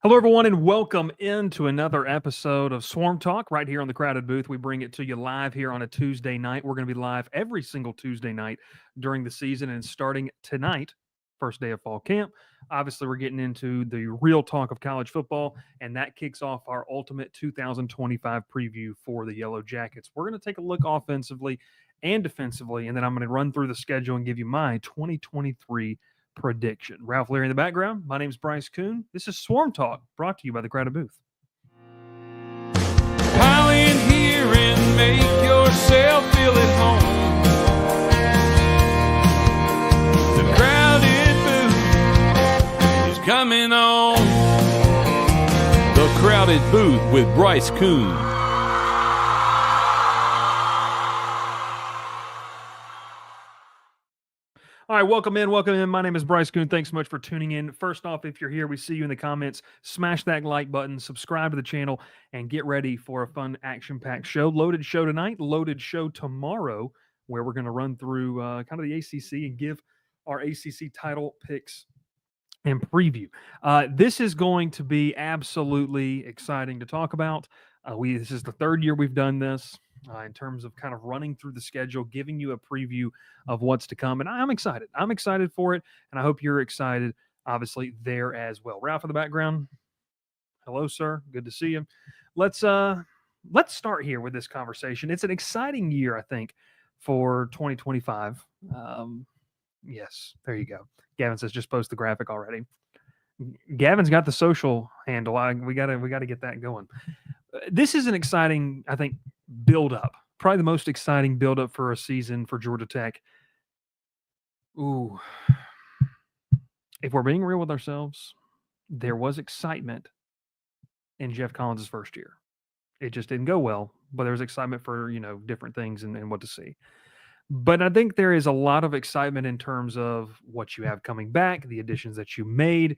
Hello, everyone, and welcome into another episode of Swarm Talk right here on the Crowded Booth. We bring it to you live here on a Tuesday night. We're going to be live every single Tuesday night during the season, and starting tonight, first day of fall camp. Obviously, we're getting into the real talk of college football, and that kicks off our ultimate 2025 preview for the Yellow Jackets. We're going to take a look offensively and defensively, and then I'm going to run through the schedule and give you my 2023 prediction. Ralph Leary in the background. My name is Bryce Koon. This is Swarm Talk, brought to you by the Crowded Booth. Pile in here and make yourself feel at home. The Crowded Booth is coming on. The Crowded Booth with Bryce Koon. All right, welcome in, welcome in. My name is Bryce Koon. Thanks so much for tuning in. First off, if you're here, we see you in the comments. Smash that like button, subscribe to the channel, and get ready for a fun, action-packed show. Loaded show tonight, loaded show tomorrow, where we're going to run through kind of the ACC and give our ACC title picks and preview. This is going to be absolutely exciting to talk about. This is the third year we've done this. In terms of kind of running through the schedule, giving you a preview of what's to come. And I'm excited. I'm excited for it. And I hope you're excited, obviously, there as well. Ralph in the background. Hello, sir. Good to see you. Let's start here with this conversation. It's an exciting year, I think, for 2025. Yes, there you go. Gavin says just post the graphic already. Gavin's got the social handle. We gotta get that going. This is an exciting, I think, build up. Probably the most exciting build up for a season for Georgia Tech. Ooh. If we're being real with ourselves, there was excitement in Jeff Collins' first year. It just didn't go well, but there was excitement for, different things and what to see. But I think there is a lot of excitement in terms of what you have coming back, the additions that you made,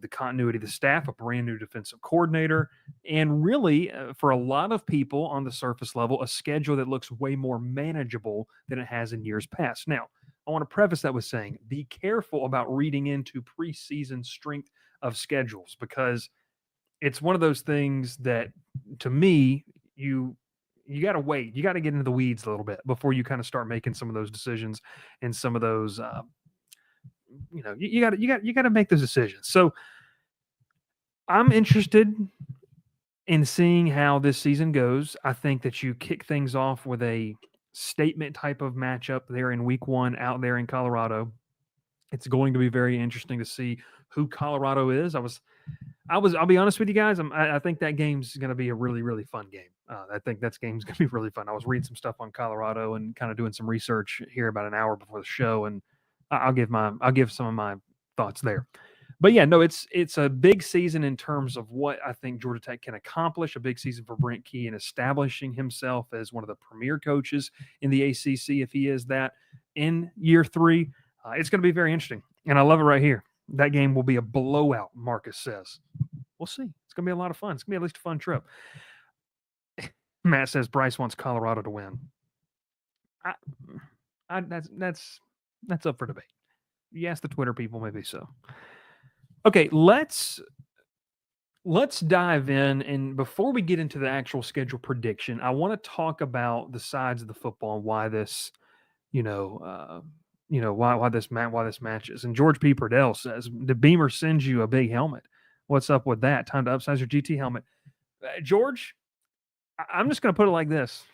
the continuity of the staff, a brand new defensive coordinator, and really, for a lot of people on the surface level, a schedule that looks way more manageable than it has in years past. Now, I want to preface that with saying, be careful about reading into preseason strength of schedules, because it's one of those things that, to me, you got to wait. You got to get into the weeds a little bit before you kind of start making some of those decisions and some of those, you got to make those decisions. So I'm interested in seeing how this season goes. I think that you kick things off with a statement type of matchup there in week one out there in Colorado. It's going to be very interesting to see who Colorado is. I'll be honest with you guys. I think that game's going to be a really, really fun game. I think that game's going to be really fun. I was reading some stuff on Colorado and kind of doing some research here about an hour before the show, and I'll give some of my thoughts there. But yeah, no, it's a big season in terms of what I think Georgia Tech can accomplish. A big season for Brent Key in establishing himself as one of the premier coaches in the ACC, if he is that in year three. It's going to be very interesting, and I love it right here. That game will be a blowout, Marcus says. We'll see. It's going to be a lot of fun. It's going to be at least a fun trip. Matt says Bryce wants Colorado to win. That's up for debate. You ask the Twitter people, maybe so. Okay, let's dive in, and before we get into the actual schedule prediction, I want to talk about the sides of the football and why this, why this matches. And George P. Purdell says the Beamer sends you a big helmet. What's up with that? Time to upsize your GT helmet. George, I'm just going to put it like this.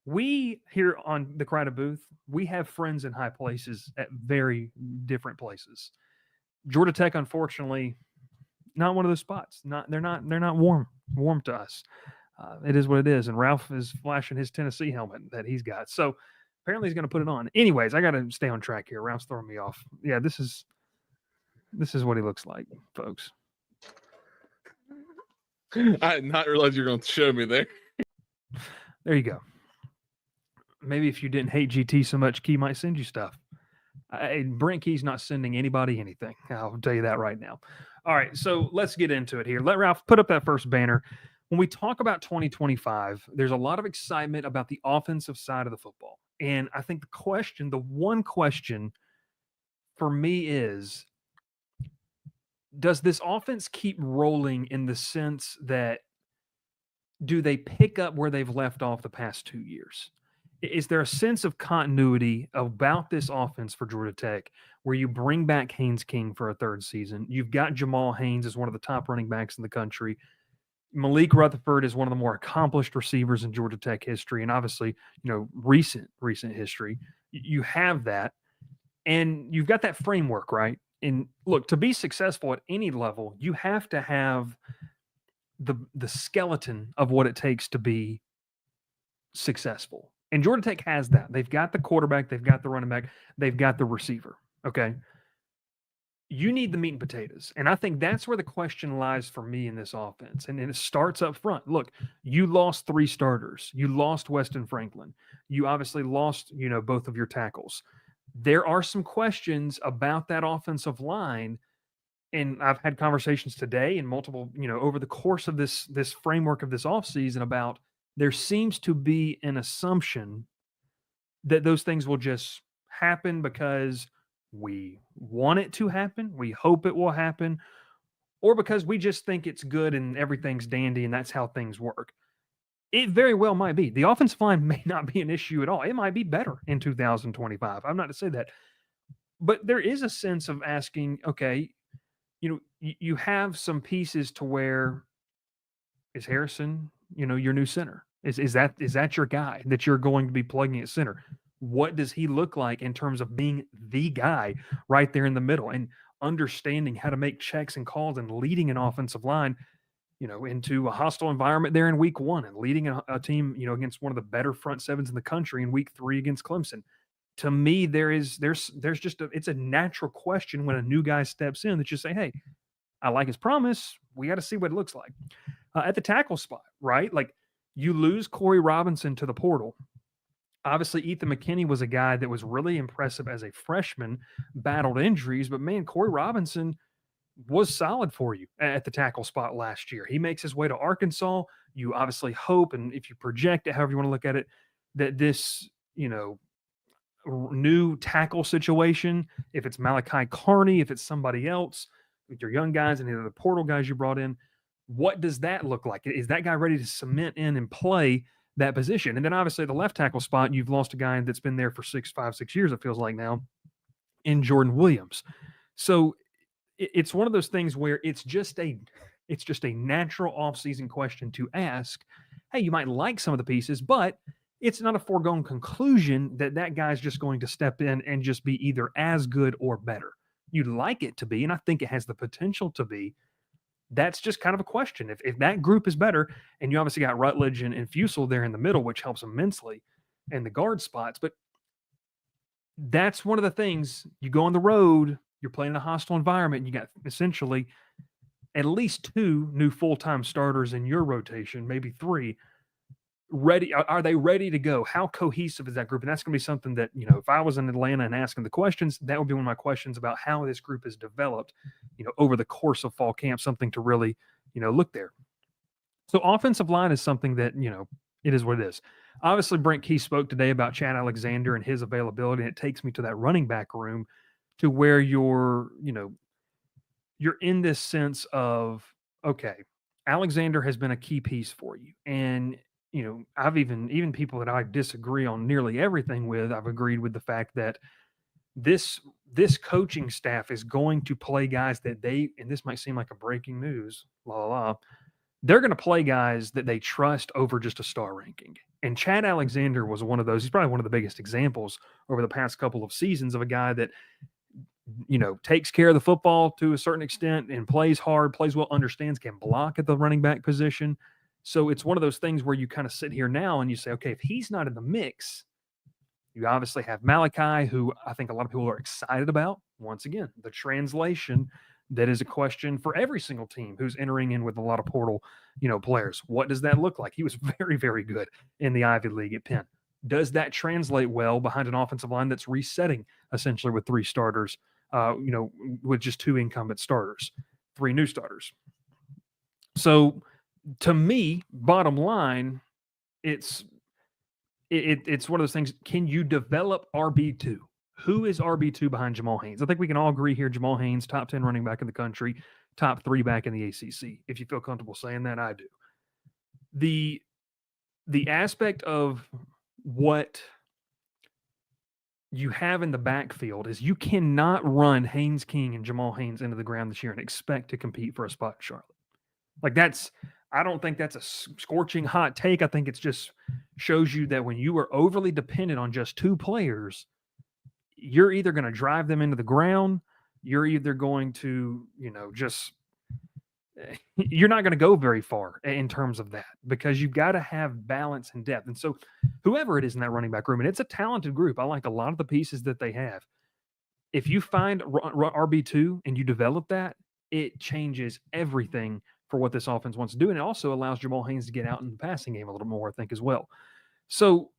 We here on the Crowded Booth, we have friends in high places at very different places. Georgia Tech, unfortunately, not one of those spots. They're not warm to us. It is what it is. And Ralph is flashing his Tennessee helmet that he's got. So apparently he's going to put it on. Anyways, I got to stay on track here. Ralph's throwing me off. Yeah, this is what he looks like, folks. I did not realize you were going to show me there. There you go. Maybe if you didn't hate GT so much, Key might send you stuff. Brent Key's not sending anybody anything. I'll tell you that right now. All right, so let's get into it here. Let Ralph put up that first banner. When we talk about 2025, there's a lot of excitement about the offensive side of the football. And I think the one question for me is, does this offense keep rolling in the sense that do they pick up where they've left off the past 2 years? Is there a sense of continuity about this offense for Georgia Tech where you bring back Haynes King for a third season? You've got Jamal Haynes as one of the top running backs in the country. Malik Rutherford is one of the more accomplished receivers in Georgia Tech history, and obviously, recent history. You have that, and you've got that framework, right? And look, to be successful at any level, you have to have the skeleton of what it takes to be successful. And Georgia Tech has that. They've got the quarterback, they've got the running back, they've got the receiver. Okay. You need the meat and potatoes. And I think that's where the question lies for me in this offense. And it starts up front. Look, you lost 3 starters. You lost Weston Franklin. You obviously lost, both of your tackles. There are some questions about that offensive line. And I've had conversations today and multiple, over the course of this framework of this offseason about there seems to be an assumption that those things will just happen because we want it to happen, we hope it will happen, or because we just think it's good and everything's dandy and that's how things work. It very well might be. The offensive line may not be an issue at all. It might be better in 2025. I'm not to say that. But there is a sense of asking, okay, you have some pieces to where is Harrison, your new center? Is that your guy that you're going to be plugging at center? What does he look like in terms of being the guy right there in the middle and understanding how to make checks and calls and leading an offensive line, into a hostile environment there in week 1 and leading a team, against one of the better front sevens in the country in week 3 against Clemson? To me, there's just it's a natural question when a new guy steps in that you say, hey, I like his promise. We got to see what it looks like. At the tackle spot, right? Like you lose Corey Robinson to the portal. Obviously, Ethan McKinney was a guy that was really impressive as a freshman, battled injuries, but man, Corey Robinson was solid for you at the tackle spot last year. He makes his way to Arkansas. You obviously hope, and if you project it, however you want to look at it, that this, new tackle situation, if it's Malachi Carney, if it's somebody else, with your young guys and either the portal guys you brought in, what does that look like? Is that guy ready to cement in and play that position? And then obviously the left tackle spot, you've lost a guy that's been there for 6 years, it feels like now, in Jordan Williams. So it's one of those things where it's just a natural offseason question to ask. Hey, you might like some of the pieces, but it's not a foregone conclusion that guy's just going to step in and just be either as good or better. You'd like it to be, and I think it has the potential to be. That's just kind of a question. If that group is better, and you obviously got Rutledge and Fusel there in the middle, which helps immensely, and the guard spots, but that's one of the things. You go on the road, you're playing in a hostile environment, and you got essentially at least 2 new full-time starters in your rotation, maybe 3. Ready? Are they ready to go? How cohesive is that group? And that's going to be something that, if I was in Atlanta and asking the questions, that would be one of my questions about how this group is developed, over the course of fall camp, something to really, look there. So offensive line is something that, it is what it is. Obviously, Brent Key spoke today about Chad Alexander and his availability. And it takes me to that running back room to where you're in this sense of, okay, Alexander has been a key piece for you. And I've even people that I disagree on nearly everything with, I've agreed with the fact that this coaching staff is going to play guys that and this might seem like a breaking news, they're going to play guys that they trust over just a star ranking. And Chad Alexander was one of those. He's probably one of the biggest examples over the past couple of seasons of a guy that, takes care of the football to a certain extent and plays hard, plays well, understands, can block at the running back position. So it's one of those things where you kind of sit here now and you say, okay, if he's not in the mix, you obviously have Malachi, who I think a lot of people are excited about. Once again, the translation, that is a question for every single team who's entering in with a lot of portal, players. What does that look like? He was very, very good in the Ivy League at Penn. Does that translate well behind an offensive line that's resetting essentially with 3 starters, with just 2 incumbent starters, 3 new starters? So to me, bottom line, it's one of those things. Can you develop RB2 Who is RB2 behind Jamal Haynes? I think we can all agree here Jamal Haynes, top 10 running back in the country, top 3 back in the ACC. If you feel comfortable saying that, I do. The aspect of what you have in the backfield is you cannot run Haynes King and Jamal Haynes into the ground this year and expect to compete for a spot in Charlotte. Like I don't think that's a scorching hot take. I think it's just shows you that when you are overly dependent on just 2 players, you're either going to drive them into the ground, you're either going to, you're not going to go very far in terms of that because you've got to have balance and depth. And so whoever it is in that running back room, and it's a talented group. I like a lot of the pieces that they have. If you find RB2 and you develop that, it changes everything for what this offense wants to do. And it also allows Jamal Haynes to get out in the passing game a little more, I think, as well. So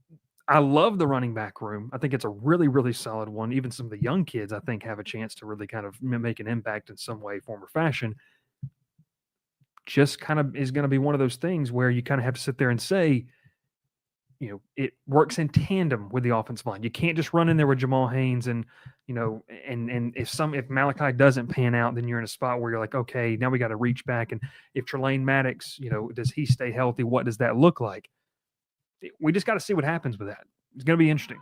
I love the running back room. I think it's a really, really solid one. Even some of the young kids, I think, have a chance to really kind of make an impact in some way, form, or fashion. Just kind of is going to be one of those things where you kind of have to sit there and say, it works in tandem with the offensive line. You can't just run in there with Jamal Haynes and if Malachi doesn't pan out, then you're in a spot where you're like, okay, now we got to reach back. And if Trelane Maddox, does he stay healthy? What does that look like? We just got to see what happens with that. It's going to be interesting.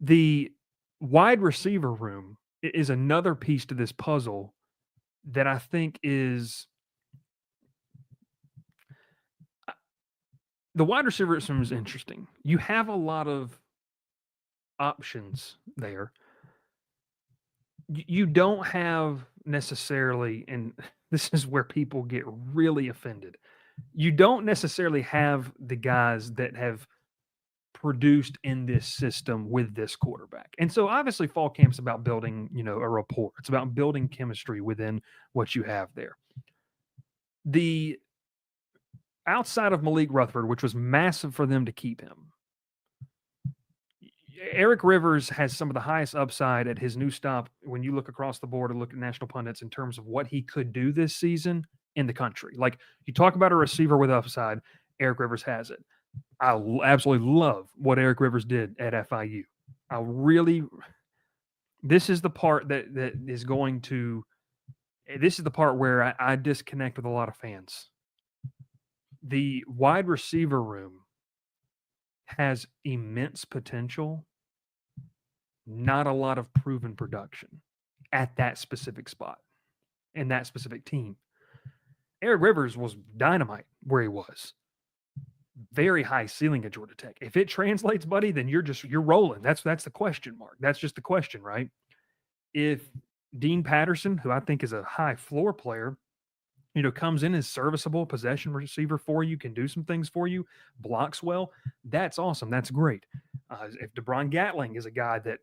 The wide receiver room is another piece to this puzzle that I think is the wide receiver room is interesting. You have a lot of options there. You don't have necessarily, and this is where people get really offended. You don't necessarily have the guys that have produced in this system with this quarterback. And so obviously fall camp's about building, a rapport. It's about building chemistry within what you have there. The outside of Malik Rutherford, which was massive for them to keep him, Eric Rivers has some of the highest upside at his new stop when you look across the board and look at national pundits in terms of what he could do this season in the country. Like you talk about a receiver with upside, Eric Rivers has it. I absolutely love what Eric Rivers did at FIU. This is the part that is going to, this is the part where I disconnect with a lot of fans. The wide receiver room has immense potential, not a lot of proven production at that specific spot and that specific team. Eric Rivers was dynamite where he was. Very high ceiling at Georgia Tech. If it translates, buddy, then you're rolling. That's the question mark. That's just the question, right? If Dean Patterson, who I think is a high floor player, comes in as serviceable possession receiver for you, can do some things for you, blocks well, that's awesome. That's great. If DeBron Gatling is a guy that,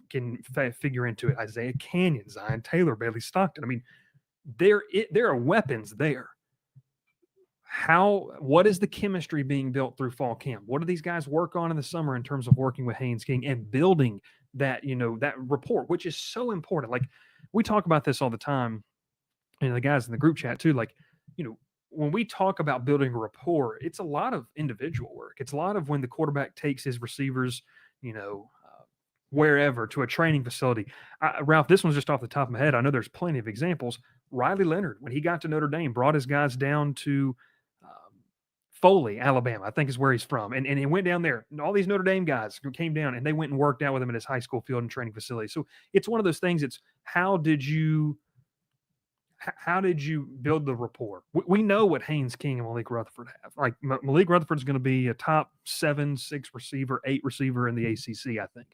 can figure into it, Isaiah Canyon, Zion Taylor, Bailey Stockton. I mean, there are weapons there. What is the chemistry being built through fall camp? What do these guys work on in the summer in terms of working with Haynes King and building that, that rapport, which is so important. Like we talk about this all the time. And the guys in the group chat too, like, when we talk about building a rapport, it's a lot of individual work. It's a lot of when the quarterback takes his receivers, wherever to a training facility. Ralph, this one's just off the top of my head. I know there's plenty of examples. Riley Leonard, when he got to Notre Dame, brought his guys down to Foley, Alabama, I think is where he's from. And he went down there. And all these Notre Dame guys came down and they went and worked out with him at his high school field and training facility. So it's one of those things. It's how did you build the rapport? We know what Haynes King and Malik Rutherford have. Like Malik Rutherford is going to be a top 7, 6 receiver, 8 receiver in the ACC, I think.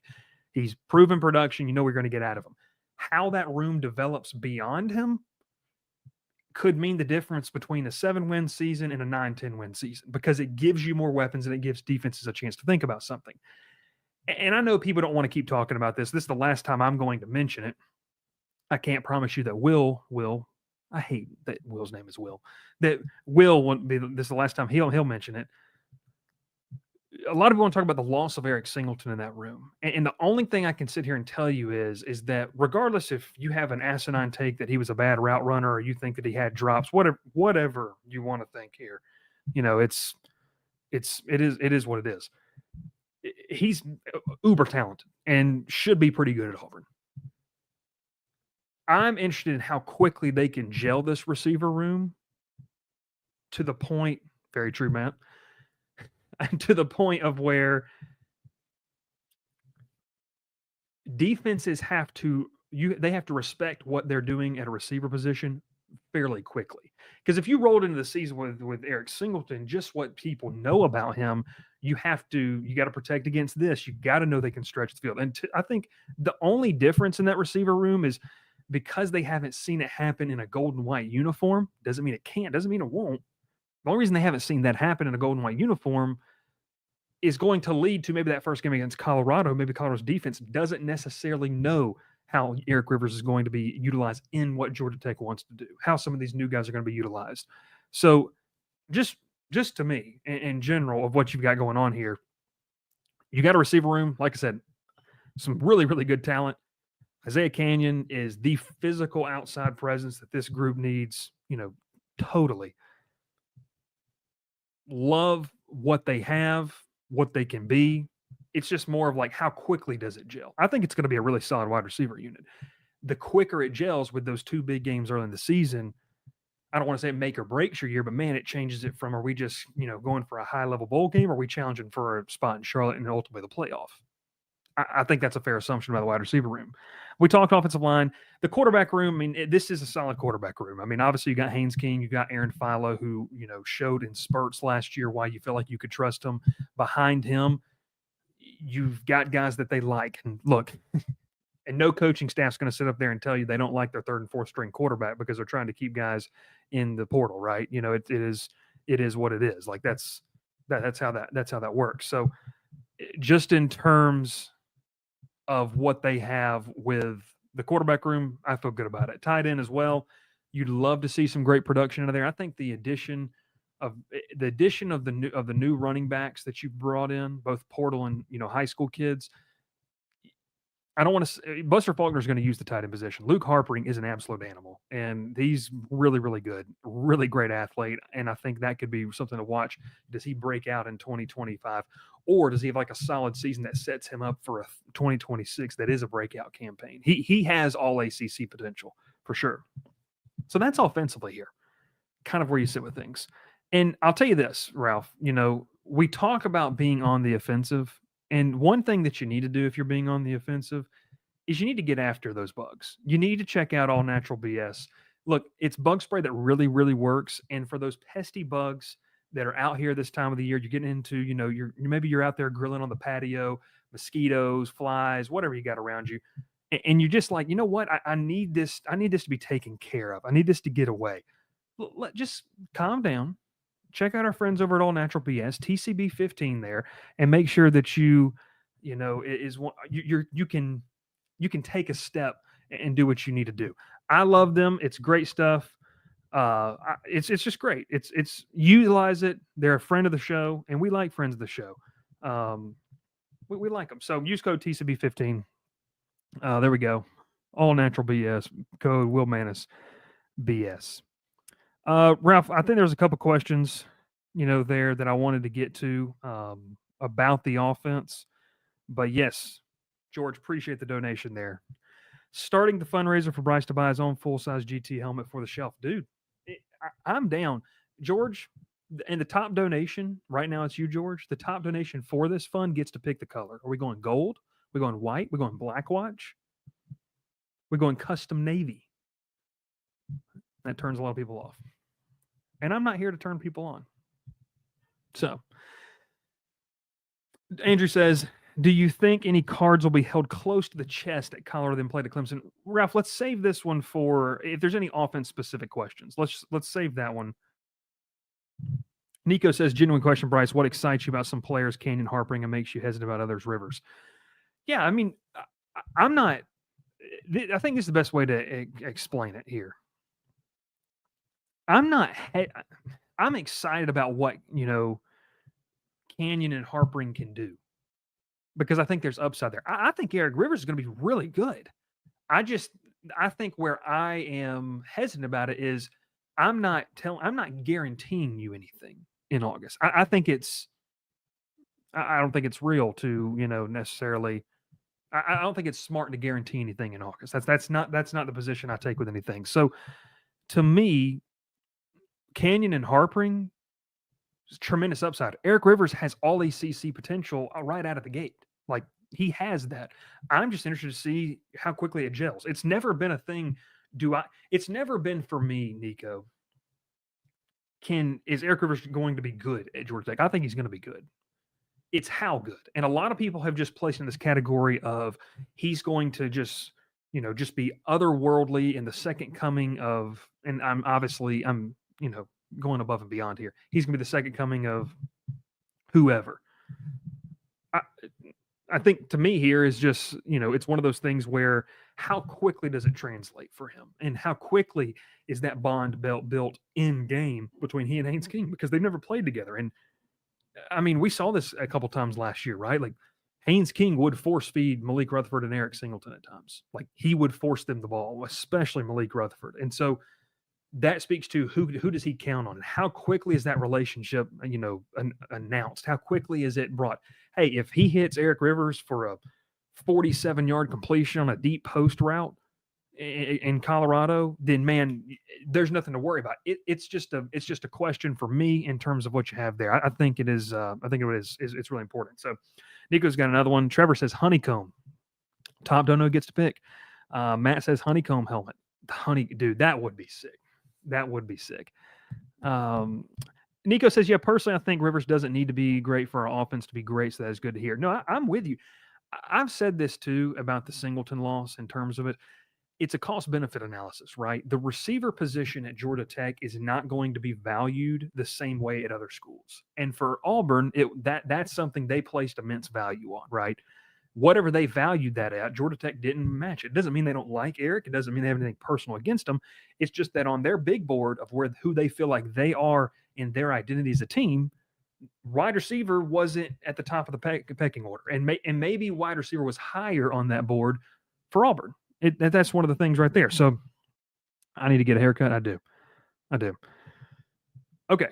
He's proven production. We're going to get out of him. How that room develops beyond him could mean the difference between a 7-win season and a 9-10 win season because it gives you more weapons and it gives defenses a chance to think about something. And I know people don't want to keep talking about this. This is the last time I'm going to mention it. I can't promise you that Will, I hate that Will's name is Will, that Will won't be, this is the last time he'll mention it. A lot of people want to talk about the loss of Eric Singleton in that room. And the only thing I can sit here and tell you is that regardless if you have an asinine take that he was a bad route runner or you think that he had drops, whatever you want to think here, it is what it is. he's uber talented and should be pretty good at Auburn. I'm interested in how quickly they can gel this receiver room to the point, very true, Matt, to the point of where defenses have to respect what they're doing at a receiver position fairly quickly. Because if you rolled into the season with Eric Singleton, just what people know about him, you got to protect against this. You got to know they can stretch the field. And I think the only difference in that receiver room is because they haven't seen it happen in a gold and white uniform. Doesn't mean it can't. Doesn't mean it won't. The only reason they haven't seen that happen in a gold and white uniform is going to lead to maybe that first game against Colorado. Maybe Colorado's defense doesn't necessarily know how Eric Rivers is going to be utilized in what Georgia Tech wants to do, how some of these new guys are going to be utilized. So just to me, in general, of what you've got going on here, you got a receiver room, like I said, some really, really good talent. Isaiah Canyon is the physical outside presence that this group needs, totally. Love what they have, what they can be. It's just more of like, how quickly does it gel? I think it's going to be a really solid wide receiver unit. The quicker it gels with those two big games early in the season, I don't want to say make or breaks your year, but man, it changes it from, are we just, going for a high level bowl game? Or are we challenging for a spot in Charlotte and ultimately the playoff? I think that's a fair assumption by the wide receiver room. We talked offensive line. The quarterback room, I mean, this is a solid quarterback room. I mean, obviously you got Haynes King, you got Aaron Philo, who, showed in spurts last year why you feel like you could trust him. Behind him, you've got guys that they like. And look, and no coaching staff's going to sit up there and tell you they don't like their third and fourth string quarterback because they're trying to keep guys in the portal, right? It is what it is. Like that's how that works. So just in terms of what they have with the quarterback room, I feel good about it. Tight end as well. You'd love to see some great production out of there. I think the addition of the new running backs that you brought in, both portal and high school kids. I don't want to. Buster Faulkner is going to use the tight end position. Luke Harpering is an absolute animal, and he's really, really good, really great athlete. And I think that could be something to watch. Does he break out in 2025, or does he have like a solid season that sets him up for a 2026 that is a breakout campaign? He has all ACC potential for sure. So that's offensively here, kind of where you sit with things. And I'll tell you this, Ralph. We talk about being on the offensive. And one thing that you need to do if you're being on the offensive is you need to get after those bugs. You need to check out All Natural BS. Look, it's bug spray that really, really works. And for those pesty bugs that are out here this time of the year, you're getting into, maybe you're out there grilling on the patio, mosquitoes, flies, whatever you got around you. And you're just like, you know what? I need this. I need this to be taken care of. I need this to get away. Just calm down. Check out our friends over at All Natural BS, TCB 15 there, and make sure that you can take a step and do what you need to do. I love them. It's great stuff. It's just great. It's utilize it. They're a friend of the show, and we like friends of the show. We like them. So use code TCB 15. There we go. All Natural BS code Will Manis BS. Ralph, I think there's a couple questions, there that I wanted to get to about the offense. But yes, George, appreciate the donation there. Starting the fundraiser for Bryce to buy his own full-size GT helmet for the shelf. Dude, I'm down. George, and the top donation, right now it's you, George. The top donation for this fund gets to pick the color. Are we going gold? Are we going white? Are we going black watch? We're going custom navy. That turns a lot of people off. And I'm not here to turn people on. So, Andrew says, do you think any cards will be held close to the chest at Colorado then played at Clemson? Ralph, let's save this one for if there's any offense-specific questions. Let's save that one. Nico says, genuine question, Bryce. What excites you about some players, Canyon, Harpering, and makes you hesitant about others, Rivers? Yeah, I mean, I'm not. I think this is the best way to explain it here. I'm excited about what, Canyon and Harpering can do because I think there's upside there. I think Eric Rivers is going to be really good. I think where I am hesitant about it is I'm not guaranteeing you anything in August. I think I don't think it's real to, necessarily. I don't think it's smart to guarantee anything in August. That's not the position I take with anything. So to me, Canyon and Harpering, tremendous upside. Eric Rivers has all ACC potential right out of the gate. Like he has that. I'm just interested to see how quickly it gels. It's never been a thing. It's never been for me, Nico. Is Eric Rivers going to be good at Georgia Tech? I think he's going to be good. It's how good. And a lot of people have just placed in this category of he's going to just be otherworldly in the second coming of, and I'm going above and beyond here. He's going to be the second coming of whoever. I think to me here is just, it's one of those things where how quickly does it translate for him? And how quickly is that bond built in game between he and Haynes King? Because they've never played together. And I mean, we saw this a couple times last year, right? Like Haynes King would force feed Malik Rutherford and Eric Singleton at times. Like he would force them the ball, especially Malik Rutherford. And so that speaks to who does he count on? And how quickly is that relationship, announced? How quickly is it brought? Hey, if he hits Eric Rivers for a 47-yard completion on a deep post route in Colorado, then man, there's nothing to worry about. It's just a question for me in terms of what you have there. I think it is. I think it is. It's really important. So, Nico's got another one. Trevor says honeycomb. Top don't know who gets to pick. Matt says honeycomb helmet. Dude, that would be sick. That would be sick. Nico says, yeah, personally, I think Rivers doesn't need to be great for our offense to be great, so that is good to hear. No, I'm with you. I've said this too about the Singleton loss in terms of it. It's a cost-benefit analysis, right? The receiver position at Georgia Tech is not going to be valued the same way at other schools. And for Auburn, that's something they placed immense value on, right? Whatever they valued that at, Georgia Tech didn't match it. It doesn't mean they don't like Eric. It doesn't mean they have anything personal against him. It's just that on their big board of who they feel like they are in their identity as a team, wide receiver wasn't at the top of the pecking order. And maybe wide receiver was higher on that board for Auburn. That's one of the things right there. So I need to get a haircut. I do. Okay.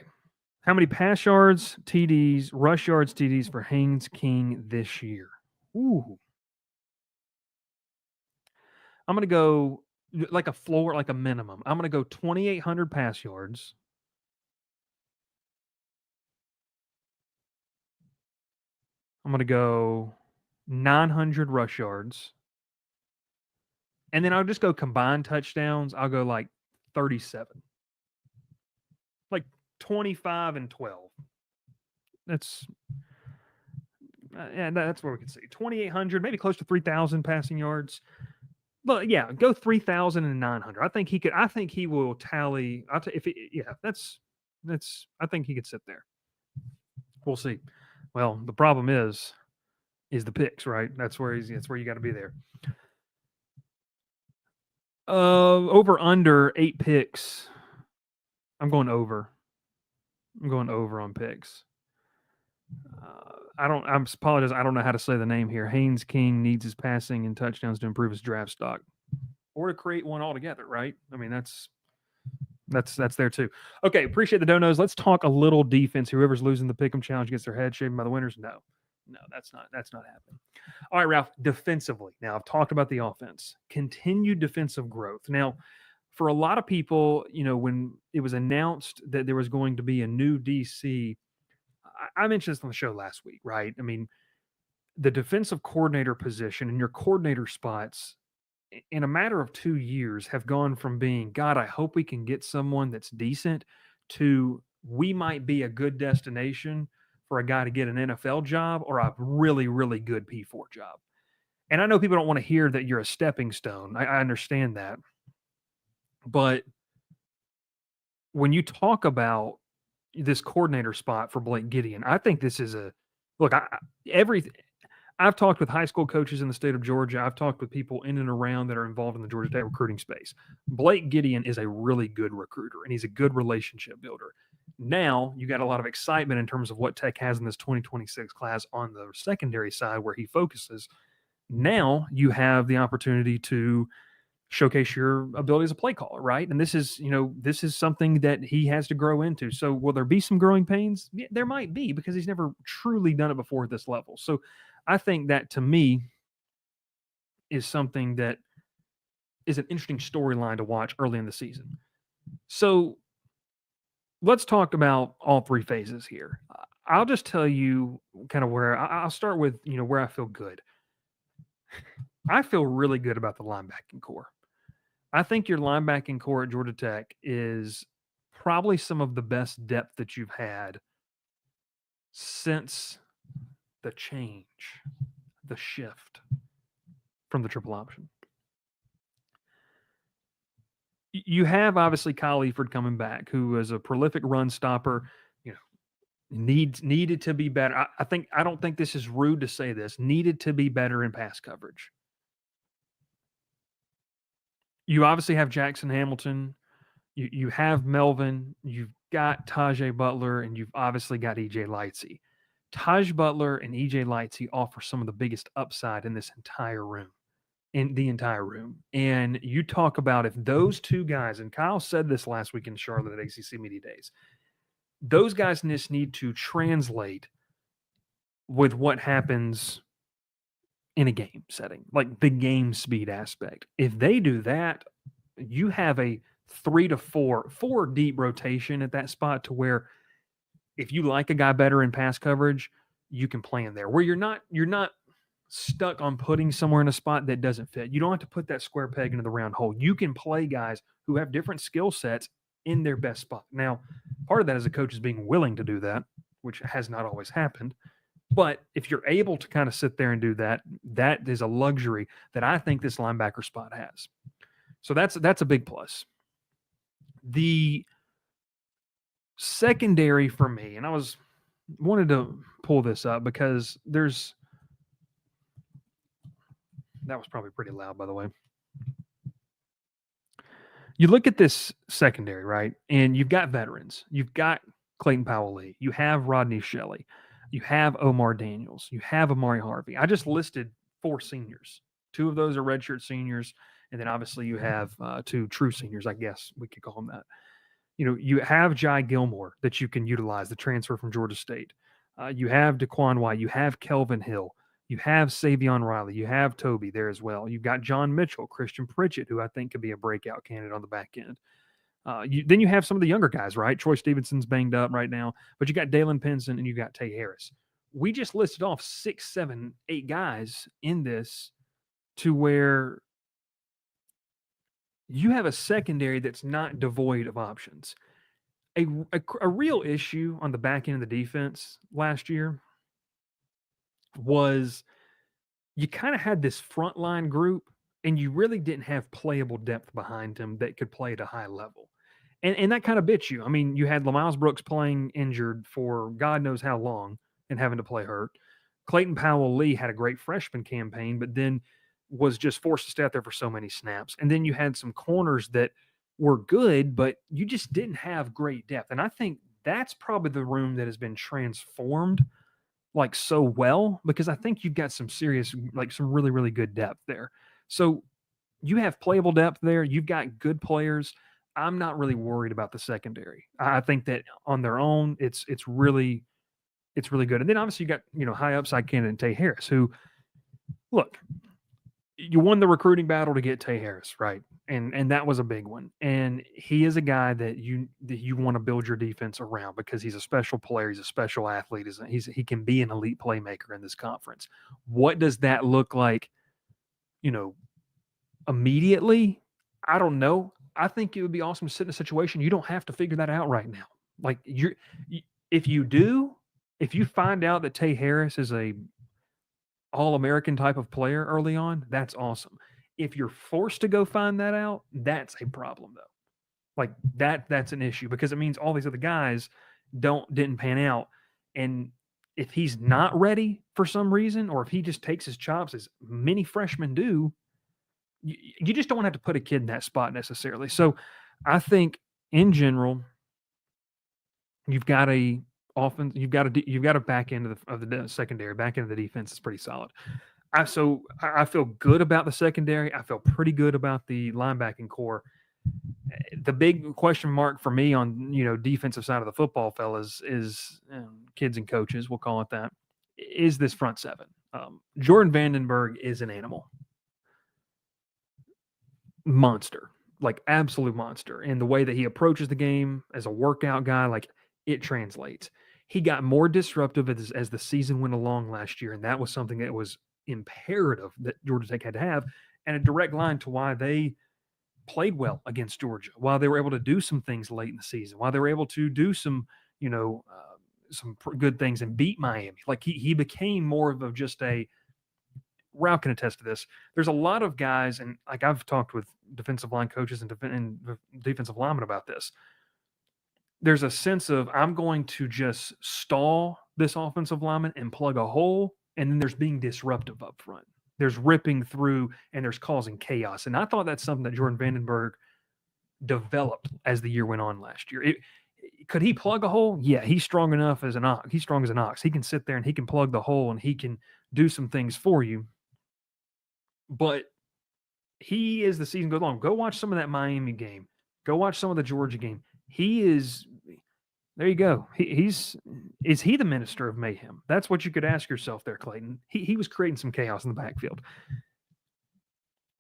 How many pass yards, TDs, rush yards, TDs for Haynes King this year? Ooh. I'm going to go like a floor, like a minimum. I'm going to go 2,800 pass yards. I'm going to go 900 rush yards. And then I'll just go combined touchdowns. I'll go like 37. Like 25 and 12. That's where we can see 2,800, maybe close to 3,000 passing yards. But yeah, go 3,900. I think he will tally. I think he could sit there. We'll see. Well, the problem is the picks, right? That's where you got to be there. Over under 8 picks. I'm going over on picks. I apologize. I don't know how to say the name here. Haynes King needs his passing and touchdowns to improve his draft stock, or to create one altogether. Right? I mean, that's there too. Okay, appreciate the donos. Let's talk a little defense. Whoever's losing the pick'em challenge gets their head shaved by the winners. No, that's not happening. All right, Ralph. Defensively, now I've talked about the offense. Continued defensive growth. Now, for a lot of people, when it was announced that there was going to be a new DC. I mentioned this on the show last week, right? I mean, the defensive coordinator position and your coordinator spots in a matter of 2 years have gone from being, God, I hope we can get someone that's decent, to we might be a good destination for a guy to get an NFL job or a really, really good P4 job. And I know people don't want to hear that you're a stepping stone. I understand that. But when you talk about this coordinator spot for Blake Gideon, I think this is I've talked with high school coaches in the state of Georgia. I've talked with people in and around that are involved in the Georgia Tech recruiting space. Blake Gideon is a really good recruiter, and he's a good relationship builder. Now you got a lot of excitement in terms of what Tech has in this 2026 class on the secondary side where he focuses. Now you have the opportunity to showcase your ability as a play caller, right? And this is something that he has to grow into. So will there be some growing pains? Yeah, there might be, because he's never truly done it before at this level. So I think that, to me, is something that is an interesting storyline to watch early in the season. So let's talk about all three phases here. I'll just tell you kind of where I'll start with, where I feel good. I feel really good about the linebacking core. I think your linebacking core at Georgia Tech is probably some of the best depth that you've had since the change, the shift from the triple option. You have obviously Kyle Eiford coming back, who is a prolific run stopper. Needed to be better. I don't think this is rude to say this. Needed to be better in pass coverage. You obviously have Jackson Hamilton. You have Melvin. You've got Tajay Butler, and you've obviously got EJ Lightsey. Taj Butler and EJ Lightsey offer some of the biggest upside in this entire room. In the entire room. And you talk about, if those two guys, and Kyle said this last week in Charlotte at ACC Media Days, those guys just need to translate with what happens in a game setting, like the game speed aspect. If they do that, you have a 3 to 4 deep rotation at that spot, to where if you like a guy better in pass coverage, you can play in there, where you're not stuck on putting somewhere in a spot that doesn't fit. You don't have to put that square peg into the round hole. You can play guys who have different skill sets in their best spot. Now, part of that is a coach is being willing to do that, which has not always happened. But if you're able to kind of sit there and do that, that is a luxury that I think this linebacker spot has. So that's a big plus. The secondary for me, and I wanted to pull this up because that was probably pretty loud, by the way. You look at this secondary, right? And you've got veterans. You've got Clayton Powell-Lee. You have Rodney Shelley. You have Omar Daniels. You have Amari Harvey. I just listed 4 seniors. 2 of those are redshirt seniors. And then obviously you have 2 true seniors, I guess we could call them that. You have Jai Gilmore that you can utilize, the transfer from Georgia State. You have Daquan White. You have Kelvin Hill. You have Savion Riley. You have Toby there as well. You've got John Mitchell, Christian Pritchett, who I think could be a breakout candidate on the back end. Then you have some of the younger guys, right? Troy Stevenson's banged up right now, but you got Dalen Pinson and you got Tay Harris. We just listed off 6, 7, 8 guys in this, to where you have a secondary that's not devoid of options. A real issue on the back end of the defense last year was you kind of had this frontline group, and you really didn't have playable depth behind them that could play at a high level. And that kind of bit you. I mean, you had Lamiles Brooks playing injured for God knows how long and having to play hurt. Clayton Powell-Lee had a great freshman campaign, but then was just forced to stay out there for so many snaps. And then you had some corners that were good, but you just didn't have great depth. And I think that's probably the room that has been transformed like so well, because I think you've got some serious, like some really, really good depth there. So you have playable depth there. You've got good players. I'm not really worried about the secondary. I think that on their own, it's really good. And then obviously you got, high upside candidate Tay Harris, who, look, you won the recruiting battle to get Tay Harris, right? And that was a big one. And he is a guy that you want to build your defense around, because he's a special player. He's a special athlete. He can be an elite playmaker in this conference. What does that look like, immediately? I don't know. I think it would be awesome to sit in a situation you don't have to figure that out right now. Like if you find out that Tay Harris is a All-American type of player early on, that's awesome. If you're forced to go find that out, that's a problem, though. Like that's an issue, because it means all these other guys didn't pan out. And if he's not ready for some reason, or if he just takes his chops, as many freshmen do, you just don't have to put a kid in that spot necessarily. So I think in general, you've got a back end of the secondary, back end of the defense is pretty solid. I feel good about the secondary. I feel pretty good about the linebacking core. The big question mark for me on defensive side of the football, fellas, is kids and coaches. We'll call it that. Is this front seven? Jordan Vandenberg is an animal, monster, like absolute monster, and the way that he approaches the game as a workout guy, like it translates. He got more disruptive as the season went along last year, and that was something that was imperative that Georgia Tech had to have, and a direct line to why they played well against Georgia, while they were able to do some things late in the season, while they were able to do some, good things and beat Miami. Like he became more of just a. Ralph can attest to this. There's a lot of guys, and like I've talked with defensive line coaches and defensive linemen about this. There's a sense of I'm going to just stall this offensive lineman and plug a hole, and then there's being disruptive up front. There's ripping through and there's causing chaos. And I thought that's something that Jordan Vandenberg developed as the year went on last year. Could he plug a hole? Yeah, he's strong enough as an ox. He's strong as an ox. He can sit there and he can plug the hole and he can do some things for you. But he, as the season goes on, go watch some of that Miami game. Go watch some of the Georgia game. He is. There you go. Is he the minister of mayhem? That's what you could ask yourself there, Clayton. He was creating some chaos in the backfield.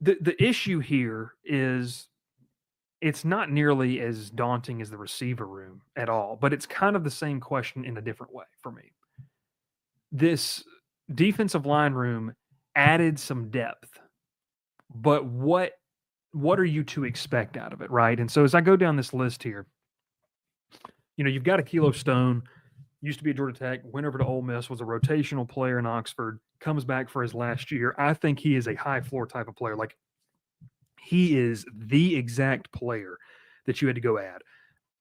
The issue here is it's not nearly as daunting as the receiver room at all, but it's kind of the same question in a different way for me. This defensive line room added some depth, but what are you to expect out of it, right? And so as I go down this list here, you've got Kilo Stone, used to be at Georgia Tech, went over to Ole Miss, was a rotational player in Oxford, comes back for his last year. I think he is a high floor type of player. Like, he is the exact player that you had to go add.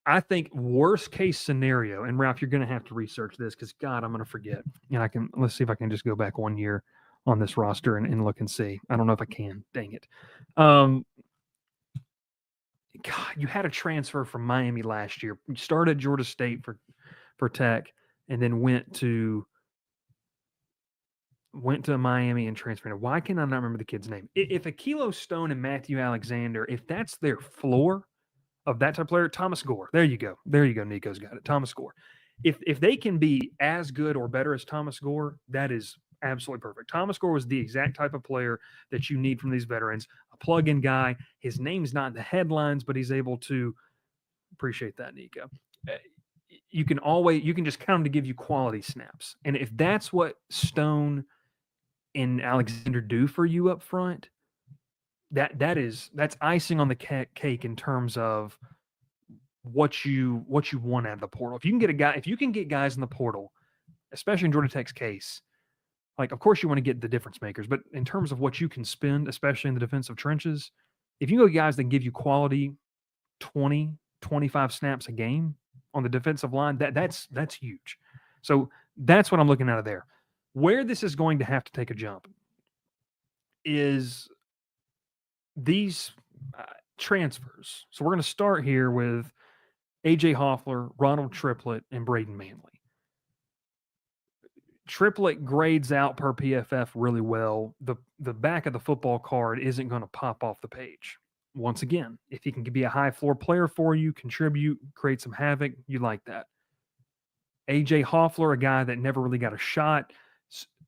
I think worst case scenario, and Ralph, you're going to have to research this because, God, I'm going to forget. And let's see if I can just go back 1 year on this roster and look and see. I don't know if I can. Dang it. God, you had a transfer from Miami last year. You started at Georgia State for Tech, and then went to Miami and transferred. Why can I not remember the kid's name? If Kilo Stone and Matthew Alexander, if that's their floor of that type of player, Thomas Gore. There you go. Nico's got it. Thomas Gore. If they can be as good or better as Thomas Gore, that is absolutely perfect. Thomas Gore was the exact type of player that you need from these veterans. A plug-in guy. His name's not in the headlines, but he's able to appreciate that, Nico. You can just count him to give you quality snaps. And if that's what Stone and Alexander do for you up front, that's icing on the cake in terms of what you want out of the portal. If you can get guys in the portal, especially in Georgia Tech's case, like, of course you want to get the difference makers, but in terms of what you can spend, especially in the defensive trenches, if you go guys that give you quality 20, 25 snaps a game on the defensive line, that's huge. So that's what I'm looking out of there. Where this is going to have to take a jump is these transfers. So we're going to start here with A.J. Hoffler, Ronald Triplett, and Braden Manley. Triplett grades out per PFF really well. The back of the football card isn't going to pop off the page. Once again, if he can be a high floor player for you, contribute, create some havoc, you like that. A.J. Hoffler, a guy that never really got a shot,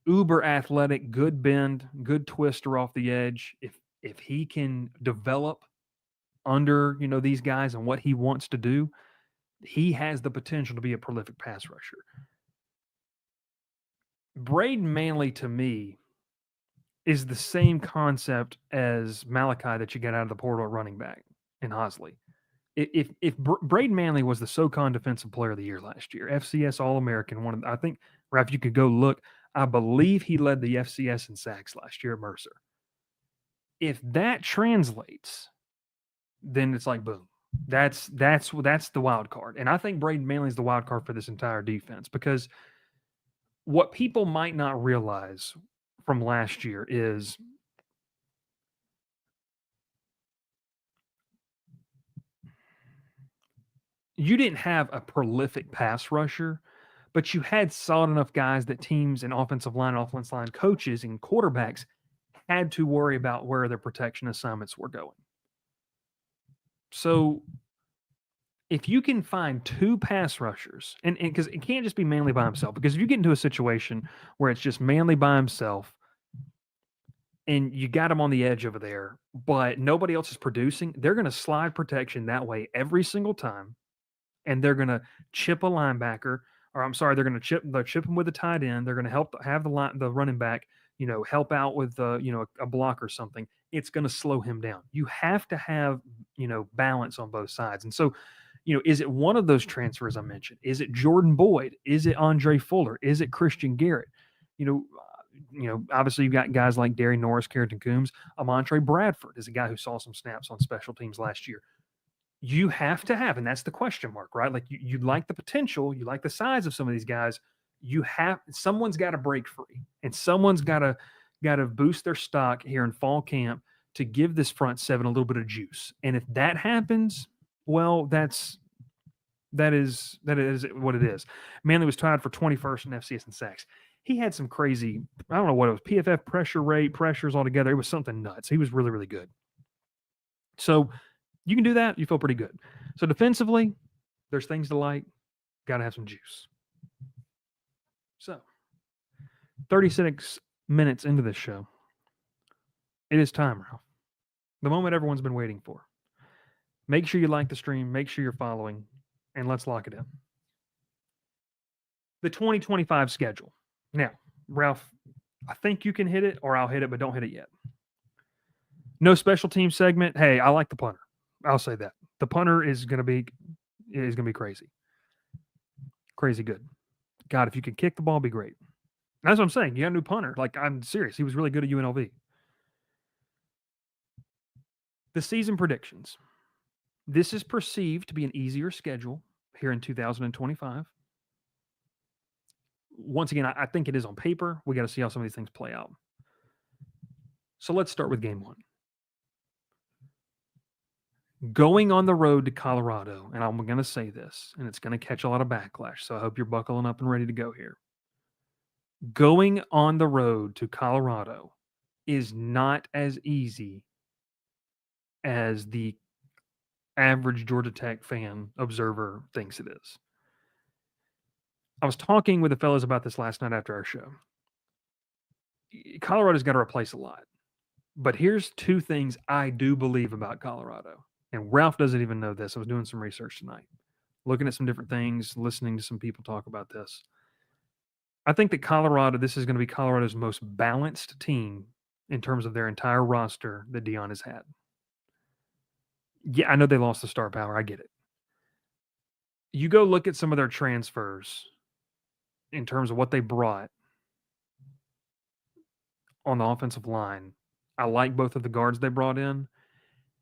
uber athletic, good bend, good twister off the edge. If he can develop under these guys and what he wants to do, he has the potential to be a prolific pass rusher. Braden Manley, to me, is the same concept as Malachi that you get out of the portal at running back in Hosley. If Braden Manley was the SoCon Defensive Player of the Year last year, FCS All-American, I think, Ralph, you could go look. I believe he led the FCS in sacks last year at Mercer. If that translates, then it's like boom. That's the wild card, and I think Braden Manley is the wild card for this entire defense, because what people might not realize from last year is you didn't have a prolific pass rusher, but you had solid enough guys that teams and offensive line coaches and quarterbacks had to worry about where their protection assignments were going. So if you can find two pass rushers, and because it can't just be Manley by himself, because if you get into a situation where it's just Manley by himself and you got him on the edge over there, but nobody else is producing, they're going to slide protection that way every single time. And they're going to chip a linebacker, or I'm sorry, they're going to chip him with a tight end. They're going to have the running back, help out with a block or something. It's going to slow him down. You have to have balance on both sides. And so, is it one of those transfers I mentioned? Is it Jordan Boyd? Is it Andre Fuller? Is it Christian Garrett? Obviously you've got guys like Derry Norris, Carrington Coombs. Amontre Bradford is a guy who saw some snaps on special teams last year. You have to have, and that's the question mark, right? Like you like the potential, you like the size of some of these guys. Someone's got to break free, and someone's got to boost their stock here in fall camp to give this front seven a little bit of juice. And if that happens, well, that is what it is. Manley was tied for 21st in FCS in sacks. He had some crazy, I don't know what it was, PFF pressures altogether. It was something nuts. He was really, really good. So you can do that. You feel pretty good. So defensively, there's things to like. Got to have some juice. So 36 minutes into this show, it is time, Ralph. The moment everyone's been waiting for. Make sure you like the stream. Make sure you're following. And let's lock it in. The 2025 schedule. Now, Ralph, I think you can hit it, or I'll hit it, but don't hit it yet. No special team segment. Hey, I like the punter. I'll say that. The punter is going to be crazy. Crazy good. God, if you could kick the ball, it'd be great. That's what I'm saying. You got a new punter. Like, I'm serious. He was really good at UNLV. The season predictions. This is perceived to be an easier schedule here in 2025. Once again, I think it is on paper. We got to see how some of these things play out. So let's start with game one. Going on the road to Colorado, and I'm going to say this, and it's going to catch a lot of backlash, so I hope you're buckling up and ready to go here. Going on the road to Colorado is not as easy as the average Georgia Tech fan observer thinks it is. I was talking with the fellas about this last night after our show. Colorado's got to replace a lot. But here's two things I do believe about Colorado. And Ralph doesn't even know this. I was doing some research tonight, looking at some different things, listening to some people talk about this. I think that this is going to be Colorado's most balanced team in terms of their entire roster that Deion has had. Yeah, I know they lost the star power. I get it. You go look at some of their transfers in terms of what they brought on the offensive line. I like both of the guards they brought in.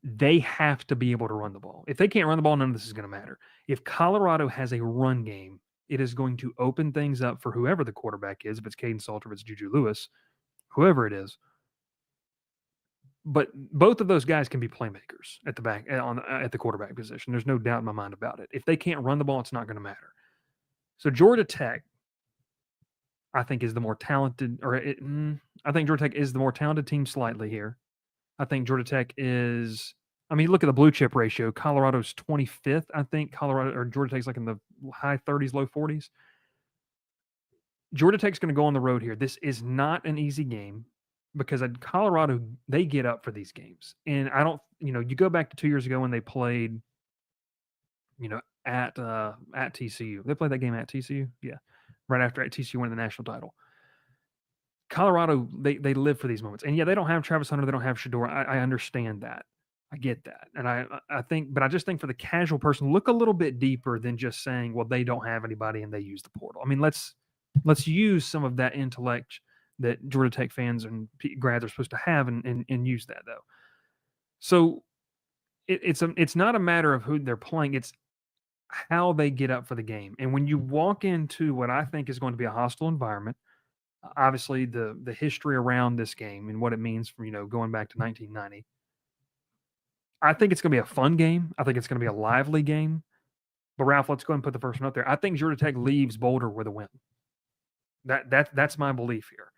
They have to be able to run the ball. If they can't run the ball, none of this is going to matter. If Colorado has a run game, it is going to open things up for whoever the quarterback is. If it's Caden Salter, if it's Juju Lewis, whoever it is. But both of those guys can be playmakers at the back at the quarterback position. There's no doubt in my mind about it. If they can't run the ball, it's not going to matter. So Georgia Tech, I think, is the more talented, I think Georgia Tech is the more talented team slightly here. I think Georgia Tech is, look at the blue chip ratio. Colorado's 25th, I think. Georgia Tech's like in the high 30s, low 40s. Georgia Tech's going to go on the road here. This is not an easy game because at Colorado, they get up for these games. And I don't, you go back to 2 years ago when they played, at TCU. They played that game at TCU? Yeah. Right after TCU won the national title. Colorado, they live for these moments. And yeah, they don't have Travis Hunter. They don't have Shador. I understand that. I get that. And I think, but I just think for the casual person, look a little bit deeper than just saying, well, they don't have anybody and they use the portal. Let's use some of that intellect that Georgia Tech fans and grads are supposed to have and use that though. So it's not a matter of who they're playing. It's how they get up for the game. And when you walk into what I think is going to be a hostile environment, obviously the history around this game and what it means from, going back to 1990, I think it's going to be a fun game. I think it's going to be a lively game. But Ralph, let's go ahead and put the first one up there. I think Georgia Tech leaves Boulder with a win. That's my belief here.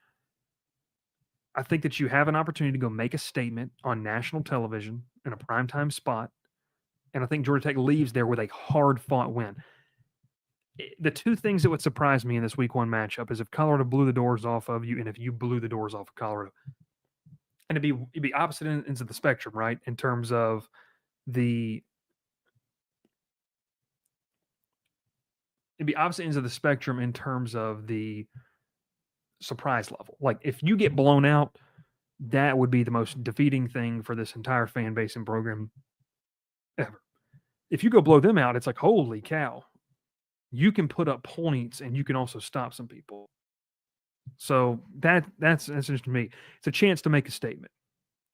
I think that you have an opportunity to go make a statement on national television in a primetime spot, and I think Georgia Tech leaves there with a hard-fought win. The two things that would surprise me in this week 1 matchup is if Colorado blew the doors off of you, and if you blew the doors off of Colorado. And it'd be opposite ends of the spectrum, right? In terms of it'd be opposite ends of the spectrum in terms of the surprise level. Like if you get blown out, that would be the most defeating thing for this entire fan base and program ever. If you go blow them out, it's like, holy cow, you can put up points and you can also stop some people. So that's interesting to me. It's a chance to make a statement.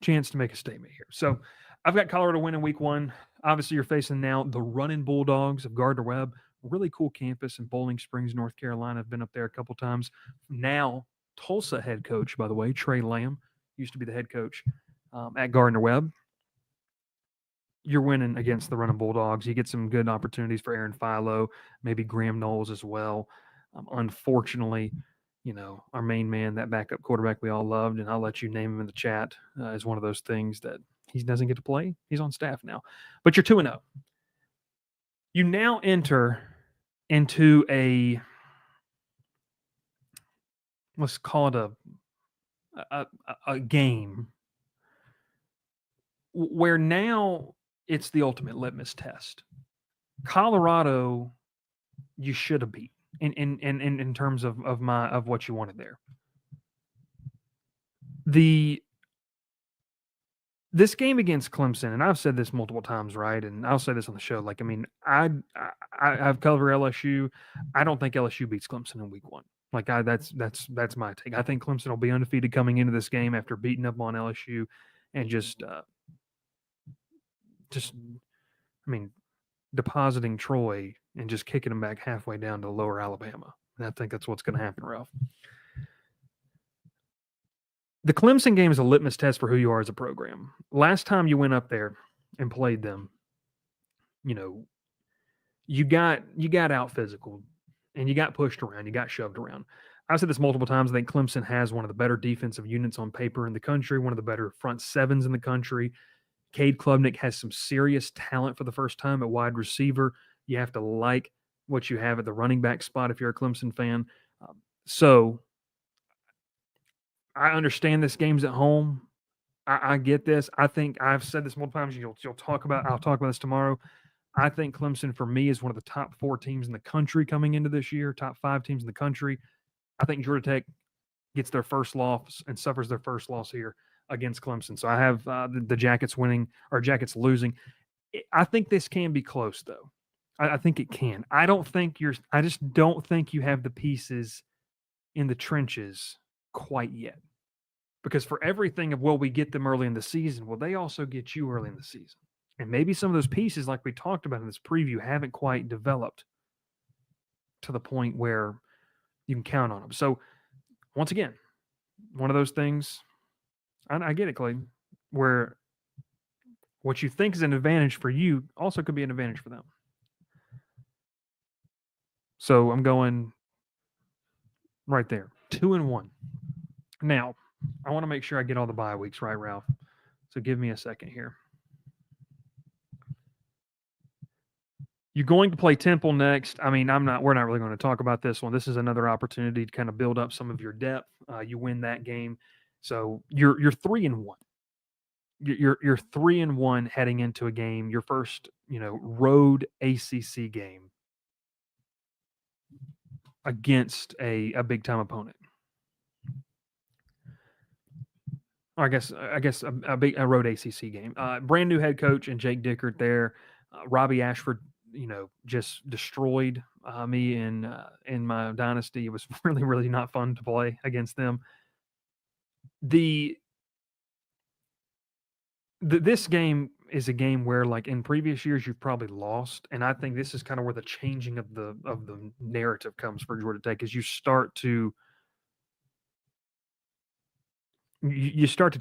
Chance to make a statement here. So I've got Colorado winning week 1. Obviously, you're facing now the Running Bulldogs of Gardner-Webb. Really cool campus in Bowling Springs, North Carolina. I've been up there a couple times. Now, Tulsa head coach, by the way, Trey Lamb, used to be the head coach at Gardner-Webb. You're winning against the Running Bulldogs. You get some good opportunities for Aaron Philo, maybe Graham Knowles as well. Unfortunately, our main man, that backup quarterback we all loved, and I'll let you name him in the chat, is one of those things that he doesn't get to play. He's on staff now. But you're 2-0. You now enter into let's call it a game where now it's the ultimate litmus test. Colorado, you should have beat in terms of what you wanted there. This game against Clemson, and I've said this multiple times, right? And I'll say this on the show. Like, I mean, I've covered LSU. I don't think LSU beats Clemson in week 1. Like, that's my take. I think Clemson will be undefeated coming into this game after beating up on LSU and just depositing Troy and just kicking them back halfway down to lower Alabama. And I think that's what's going to happen, Ralph. The Clemson game is a litmus test for who you are as a program. Last time you went up there and played them, you got out physical and you got pushed around, you got shoved around. I've said this multiple times. I think Clemson has one of the better defensive units on paper in the country, one of the better front sevens in the country. Cade Klubnik has some serious talent for the first time at wide receiver. You have to like what you have at the running back spot if you're a Clemson fan. So I understand this game's at home. I get this. I think I've said this multiple times. I'll talk about this tomorrow. I think Clemson, for me, is one of the top 4 teams in the country coming into this year, top 5 teams in the country. I think Georgia Tech gets their first loss and suffers their first loss here against Clemson. So I have the Jackets winning or Jackets losing. I think this can be close, though. I think it can. I just don't think you have the pieces in the trenches quite yet. Because for everything of, well, we get them early in the season, well, they also get you early in the season. And maybe some of those pieces, like we talked about in this preview, haven't quite developed to the point where you can count on them. So, once again, one of those things, I get it, Clayton, where what you think is an advantage for you also could be an advantage for them. So, I'm going right there, 2-1. Now, I want to make sure I get all the bye weeks right, Ralph. So give me a second here. You're going to play Temple next. I mean, we're not really going to talk about this one. This is another opportunity to kind of build up some of your depth. You win that game. So you're 3-1. You're 3-1 heading into a game, your first, road ACC game against a big time opponent. I guess a road ACC game. Brand new head coach and Jake Dickert there. Robbie Ashford, just destroyed me in my dynasty. It was really, really not fun to play against them. This game is a game where, like in previous years, you've probably lost, and I think this is kind of where the changing of the narrative comes for Georgia Tech, as you start to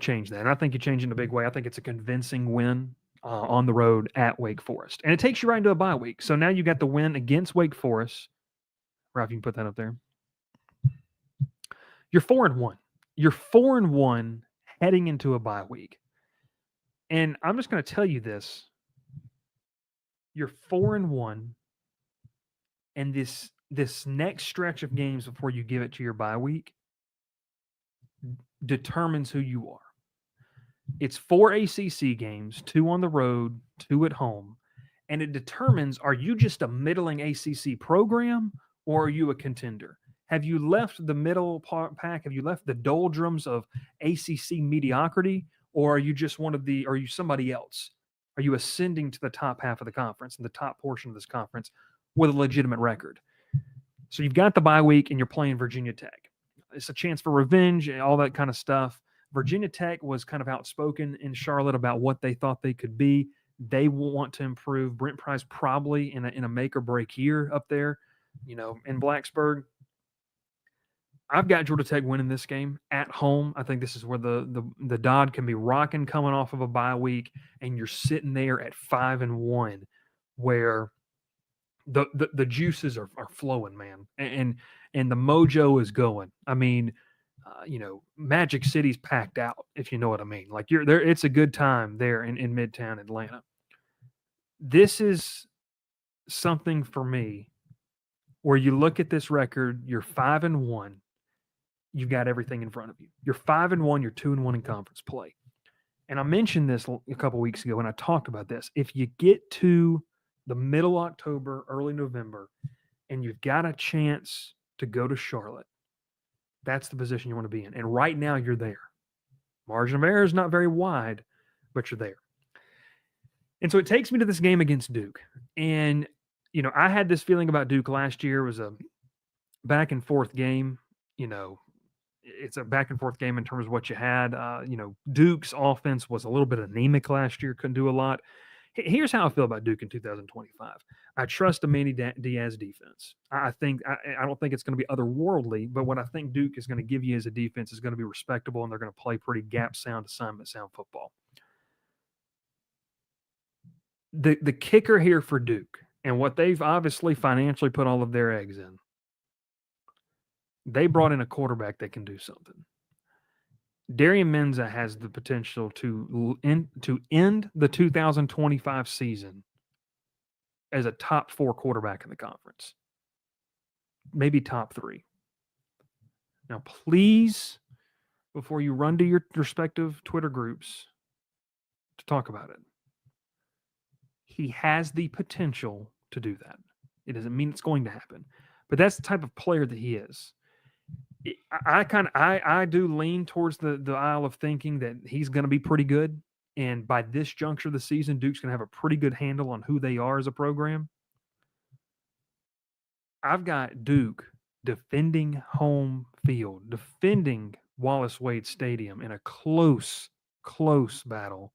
change that. And I think you change in a big way. I think it's a convincing win on the road at Wake Forest. And it takes you right into a bye week. So now you got the win against Wake Forest. Ralph, you can put that up there. You're 4-1. You're 4-1 heading into a bye week. And I'm just going to tell you this. You're 4-1, and this next stretch of games before you give it to your bye week determines who you are. It's 4 ACC games, 2 on the road, 2 at home, and it determines, are you just a middling ACC program or are you a contender? Have you left the middle pack? Have you left the doldrums of ACC mediocrity, or are you just are you somebody else? Are you ascending to the top half of the conference and the top portion of this conference with a legitimate record? So you've got the bye week and you're playing Virginia Tech. It's a chance for revenge and all that kind of stuff. Virginia Tech was kind of outspoken in Charlotte about what they thought they could be. They will want to improve. Brent Pryce probably in a make or break year up there, in Blacksburg. I've got Georgia Tech winning this game at home. I think this is where the Dodd can be rocking coming off of a bye week, and you're sitting there at 5-1, where the juices are flowing, man, and the mojo is going. I mean, Magic City's packed out, if you know what I mean. Like, you're there, it's a good time there in Midtown Atlanta. This is something for me where you look at this record, you're 5-1. You've got everything in front of you. You're 5-1. You're 2-1 in conference play. And I mentioned this a couple weeks ago when I talked about this. If you get to the middle October, early November, and you've got a chance to go to Charlotte, that's the position you want to be in. And right now you're there. Margin of error is not very wide, but you're there. And so it takes me to this game against Duke. And, I had this feeling about Duke last year. It was a back and forth game. It's a back and forth game in terms of what you had. Duke's offense was a little bit anemic last year, couldn't do a lot. Here's how I feel about Duke in 2025. I trust Manny Diaz defense. I don't think it's going to be otherworldly, but what I think Duke is going to give you as a defense is going to be respectable, and they're going to play pretty gap sound, assignment sound football. The kicker here for Duke, and what they've obviously financially put all of their eggs in, they brought in a quarterback that can do something. Darian Menza has the potential to end the 2025 season as a top 4 quarterback in the conference, maybe top 3. Now, please, before you run to your respective Twitter groups to talk about it, he has the potential to do that. It doesn't mean it's going to happen, but that's the type of player that he is. I do lean towards the aisle of thinking that he's going to be pretty good. And by this juncture of the season, Duke's going to have a pretty good handle on who they are as a program. I've got Duke defending home field, defending Wallace Wade Stadium in a close battle.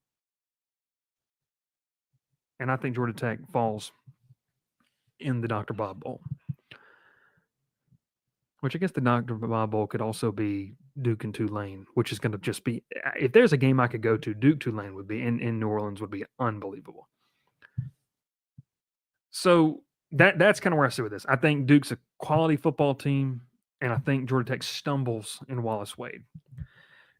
And I think Georgia Tech falls in the Dr. Bob Bowl. Which I guess the Dr. Bob Bowl could also be Duke and Tulane, which is going to just be, if there's a game I could go to, Duke Tulane would be in New Orleans would be unbelievable. So that's kind of where I sit with this. I think Duke's a quality football team, and I think Georgia Tech stumbles in Wallace Wade.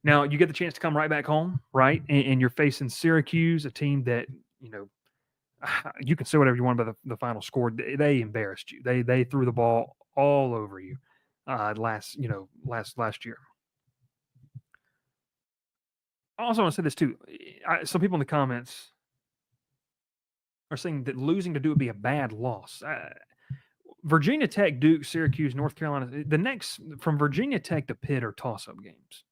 Now, you get the chance to come right back home, right? And you're facing Syracuse, a team that, you can say whatever you want about the final score. They embarrassed you. They threw the ball all over you. Last year. I also want to say this too. Some people in the comments are saying that losing to Duke would be a bad loss. Virginia Tech, Duke, Syracuse, North Carolina. The next from Virginia Tech to Pitt are toss-up games.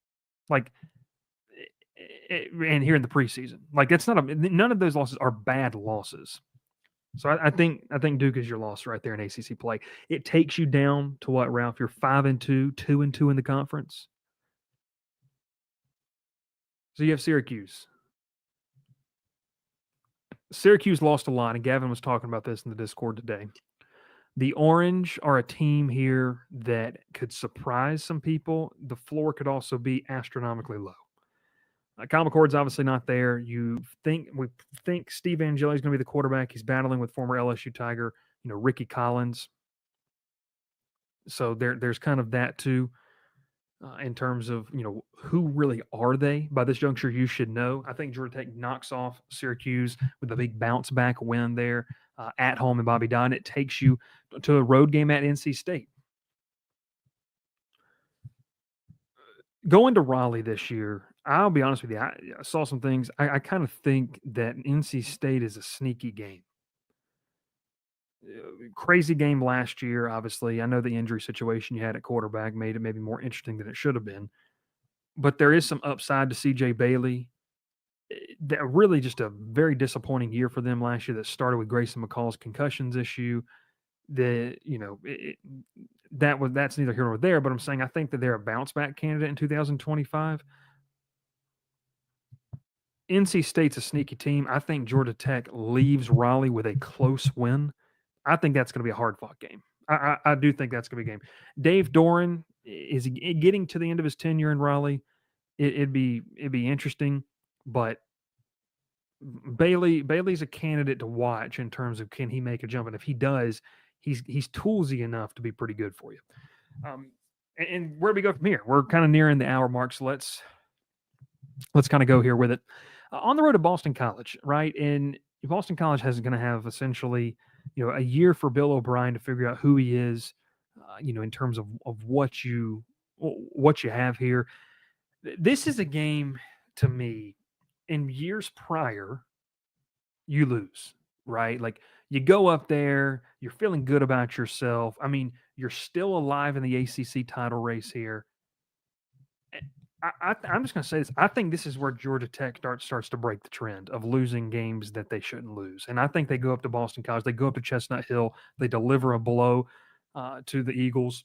And here in the preseason, that's none of those losses are bad losses. So I think Duke is your loss right there in ACC play. It takes you down to what, Ralph? You're 5-2, 2-2 in the conference. So you have Syracuse. Syracuse lost a lot, and Gavin was talking about this in the Discord today. The Orange are a team here that could surprise some people. The floor could also be astronomically low. Kyle McCord's obviously not there. We think Steve Angeli is going to be the quarterback. He's battling with former LSU Tiger, Ricky Collins. So there's kind of that too, in terms of who really are they by this juncture. You should know. I think Georgia Tech knocks off Syracuse with a big bounce back win there at home in Bobby Dodd. It takes you to a road game at NC State. Going to Raleigh this year, I'll be honest with you, I saw some things. I kind of think that NC State is a sneaky game. Crazy game last year, obviously. I know the injury situation you had at quarterback made it maybe more interesting than it should have been. But there is some upside to C.J. Bailey. That really just a very disappointing year for them last year that started with Grayson McCall's concussions issue. That's neither here nor there, but I'm saying I think that they're a bounce back candidate in 2025. NC State's a sneaky team. I think Georgia Tech leaves Raleigh with a close win. I think that's going to be a hard fought game. I do think that's going to be a game. Dave Doran is getting to the end of his tenure in Raleigh. It'd be interesting, but Bailey's a candidate to watch in terms of can he make a jump, and if he does, he's toolsy enough to be pretty good for you. And where do we go from here? We're kind of nearing the hour mark, so let's kind of go here with it. On the road to Boston College, right? And Boston College is going to have essentially, a year for Bill O'Brien to figure out who he is, in terms of what you have here. This is a game to me. In years prior, you lose, right? Like you go up there, you're feeling good about yourself. I mean, you're still alive in the ACC title race here. I'm just going to say this. I think this is where Georgia Tech starts to break the trend of losing games that they shouldn't lose. And I think they go up to Boston College. They go up to Chestnut Hill. They deliver a blow to the Eagles.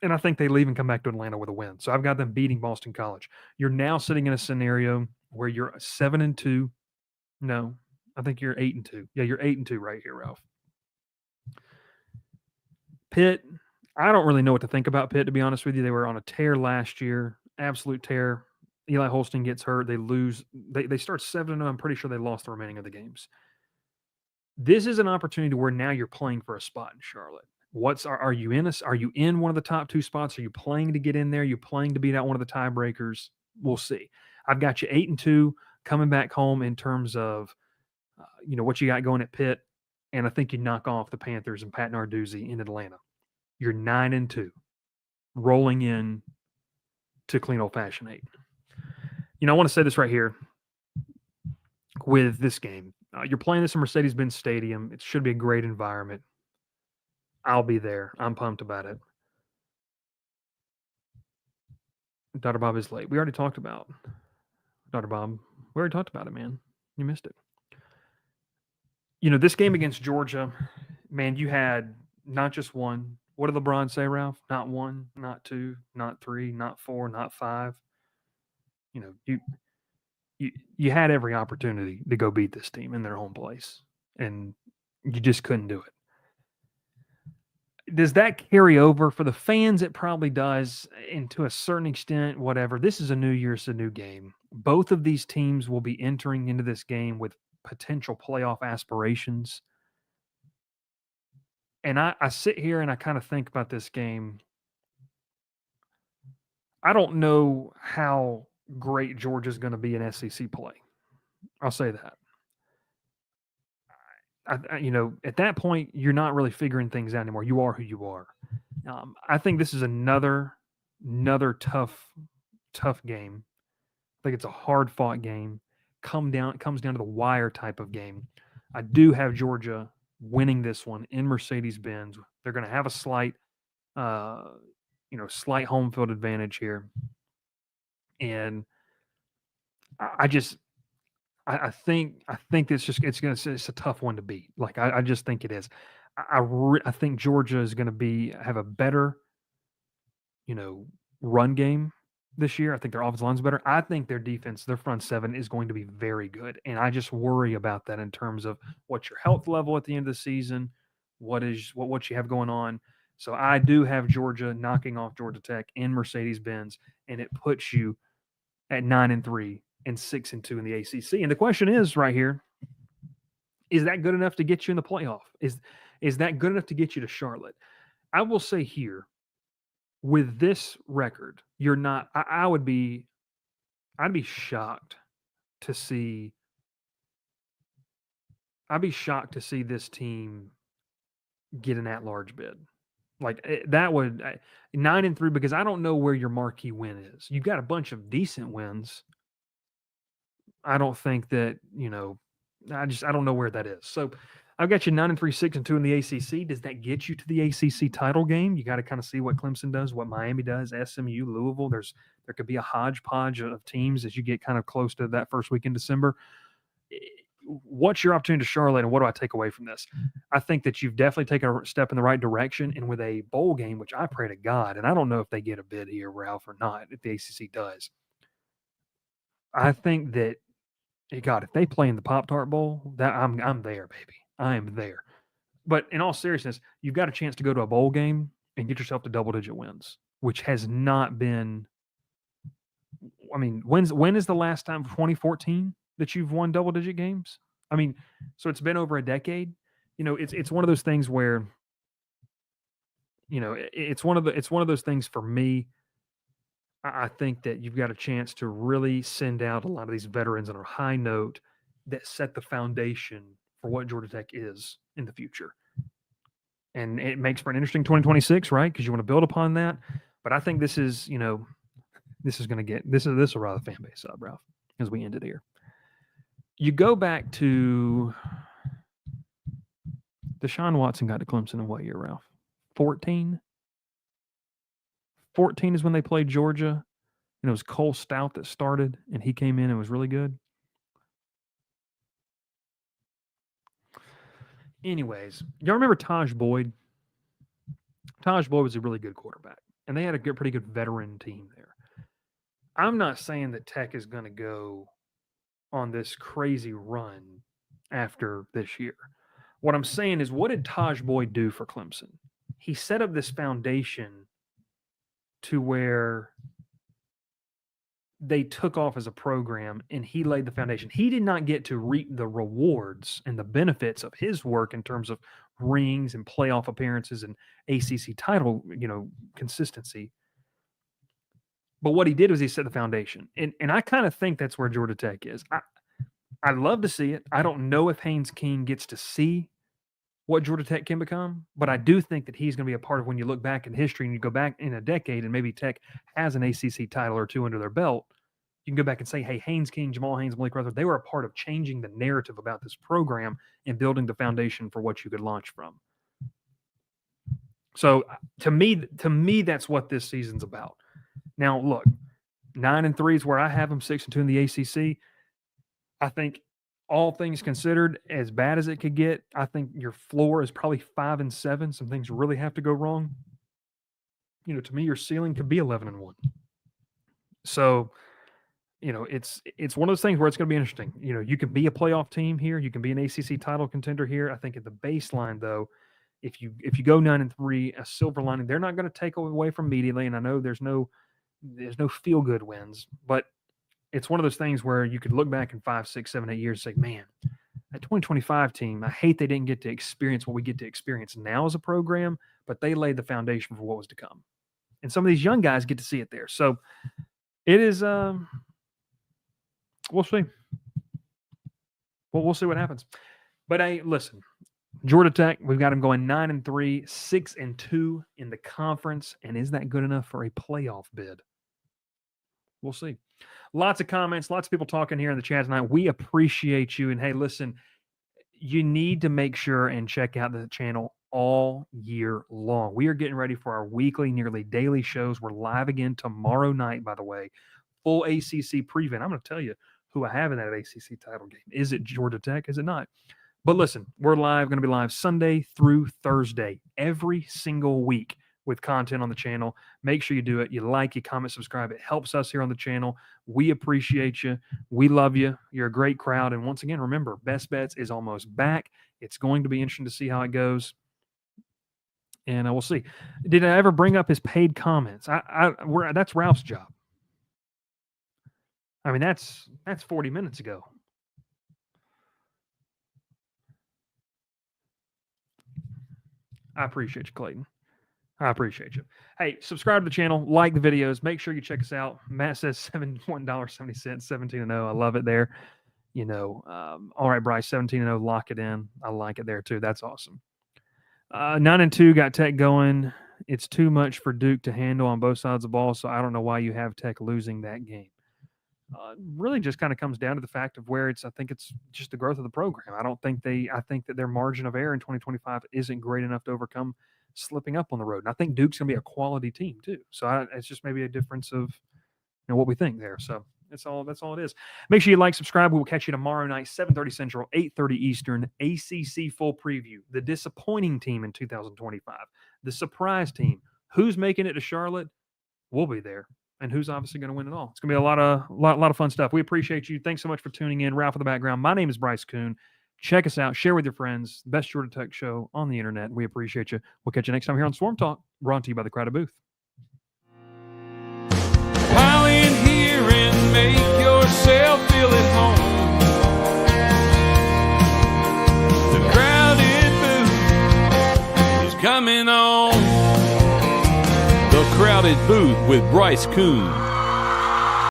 And I think they leave and come back to Atlanta with a win. So I've got them beating Boston College. You're now sitting in a scenario where you're 7-2. No, I think you're 8-2. Yeah, you're 8-2 right here, Ralph. Pitt, I don't really know what to think about Pitt, to be honest with you. They were on a tear last year. Absolute tear. Eli Holstein gets hurt. They lose. They start 7-0. I'm pretty sure they lost the remaining of the games. This is an opportunity where now you're playing for a spot in Charlotte. Are you in one of the top two spots? Are you playing to get in there? Are you playing to beat out one of the tiebreakers? We'll see. I've got you 8-2 coming back home in terms of what you got going at Pitt, and I think you knock off the Panthers and Pat Narduzzi in Atlanta. You're 9-2, rolling in to clean old-fashioned 8. I want to say this right here with this game. You're playing this in Mercedes-Benz Stadium. It should be a great environment. I'll be there. I'm pumped about it. Dr. Bob is late. We already talked about Dr. Bob. We already talked about it, man. You missed it. This game against Georgia, man, you had not just one. What did LeBron say, Ralph? Not one, not two, not three, not four, not five. You had every opportunity to go beat this team in their home place, and you just couldn't do it. Does that carry over for the fans? It probably does, and to a certain extent, whatever. This is a new year, it's a new game. Both of these teams will be entering into this game with potential playoff aspirations. And I sit here and I kind of think about this game. I don't know how great Georgia's going to be in SEC play. I'll say that. At that point, you're not really figuring things out anymore. You are who you are. I think this is another tough game. I think it's a hard-fought game. Comes down to the wire type of game. I do have Georgia winning this one in Mercedes-Benz. They're going to have a slight home field advantage here, and I think it's a tough one to beat. Like I just think it is. I think Georgia is going to have a better, run game this year. I think their offensive line's better. I think their defense, their front seven, is going to be very good, and I just worry about that in terms of what's your health level at the end of the season, what you have going on. So I do have Georgia knocking off Georgia Tech in Mercedes-Benz, and it puts you at 9-3 and 6-2 in the ACC. And the question is right here: is that good enough to get you in the playoff? Is that good enough to get you to Charlotte? I will say here, with this record, you're not. I'd be shocked to see. I'd be shocked to see this team get an at-large bid. Like that would 9-3, because I don't know where your marquee win is. You've got a bunch of decent wins. I don't think that I don't know where that is. So I've got you 9-3, 6-2 in the ACC. Does that get you to the ACC title game? You got to kind of see what Clemson does, what Miami does, SMU, Louisville. There could be a hodgepodge of teams as you get kind of close to that first week in December. What's your opportunity to Charlotte, and what do I take away from this? I think that you've definitely taken a step in the right direction, and with a bowl game, which I pray to God, and I don't know if they get a bid here, Ralph, or not, if the ACC does. I think that, God, if they play in the Pop-Tart Bowl, that I'm there, baby. I am there. But in all seriousness, you've got a chance to go to a bowl game and get yourself to double-digit wins, which has not been. I mean, when is the last time? 2014 that you've won double-digit games? I mean, so it's been over a decade. It's one of those things where, it's one of those things for me. I think that you've got a chance to really send out a lot of these veterans on a high note that set the foundation for what Georgia Tech is in the future. And it makes for an interesting 2026, right? Because you want to build upon that. But I think this is going to get this will rile the fan base up, Ralph, as we end it here. You go back to Deshaun Watson got to Clemson in what year, Ralph? 14? 14 is when they played Georgia, and it was Cole Stout that started, and he came in and was really good. Anyways, y'all remember Taj Boyd? Taj Boyd was a really good quarterback, and they had a pretty good veteran team there. I'm not saying that Tech is going to go on this crazy run after this year. What I'm saying is, what did Taj Boyd do for Clemson? He set up this foundation to where they took off as a program, and he laid the foundation. He did not get to reap the rewards and the benefits of his work in terms of rings and playoff appearances and ACC title, consistency. But what he did was he set the foundation. And I kind of think that's where Georgia Tech is. I'd love to see it. I don't know if Haynes King gets to see what Georgia Tech can become, but I do think that he's going to be a part of when you look back in history and you go back in a decade and maybe Tech has an ACC title or two under their belt. You can go back and say, hey, Haynes King, Jamal Haynes, Malik Rutherford, they were a part of changing the narrative about this program and building the foundation for what you could launch from. So to me, that's what this season's about. Now, look, 9-3 is where I have them, 6-2 in the ACC. I think all things considered, as bad as it could get, I think your floor is probably 5-7. Some things really have to go wrong. To me, your ceiling could be 11-1. So, it's one of those things where it's going to be interesting. You can be a playoff team here. You can be an ACC title contender here. I think at the baseline, though, if you go 9-3, a silver lining, they're not going to take away from immediately. And I know there's no feel good wins, but it's one of those things where you could look back in 5, 6, 7, 8 years and say, man, that 2025 team, I hate they didn't get to experience what we get to experience now as a program, but they laid the foundation for what was to come. And some of these young guys get to see it there. So it is, we'll see. Well, we'll see what happens. But hey, listen, Georgia Tech, we've got them going 9-3, 6-2 in the conference. And is that good enough for a playoff bid? We'll see. Lots of comments, lots of people talking here in the chat tonight. We appreciate you. And hey, listen, you need to make sure and check out the channel all year long. We are getting ready for our weekly, nearly daily shows. We're live again tomorrow night, by the way. Full ACC prevent. I'm going to tell you who I have in that ACC title game. Is it Georgia Tech? Is it not? But listen, we're live, going to be live Sunday through Thursday every single week with content on the channel. Make sure you do it. You like, you comment, subscribe. It helps us here on the channel. We appreciate you. We love you. You're a great crowd. And once again, remember, Best Bets is almost back. It's going to be interesting to see how it goes. And we'll see. Did I ever bring up his paid comments? That's Ralph's job. I mean, that's 40 minutes ago. I appreciate you, Clayton. I appreciate you. Hey, subscribe to the channel, like the videos, make sure you check us out. Matt says $71.70, 17-0. I love it there. You know, all right, Bryce, 17-0, lock it in. I like it there too. That's awesome. 9-2 got Tech going. It's too much for Duke to handle on both sides of the ball, so I don't know why you have Tech losing that game. Really just kind of comes down to the fact of where I think it's just the growth of the program. I think that their margin of error in 2025 isn't great enough to overcome slipping up on the road. And I think Duke's going to be a quality team too. So it's just maybe a difference of what we think there. So that's all it is. Make sure you like, subscribe. We will catch you tomorrow night, 7:30 Central, 8:30 Eastern, ACC full preview. The disappointing team in 2025, the surprise team. Who's making it to Charlotte? We'll be there. And who's obviously going to win it all. It's going to be a lot of fun stuff. We appreciate you. Thanks so much for tuning in. Ralph in the background. My name is Bryce Koon. Check us out. Share with your friends. Best Georgia Tech show on the internet. We appreciate you. We'll catch you next time here on Swarm Talk, brought to you by the Crowded Booth. Pile in here and make yourself feel at home. The Crowded Booth is coming on. The Crowded Booth with Bryce Koon.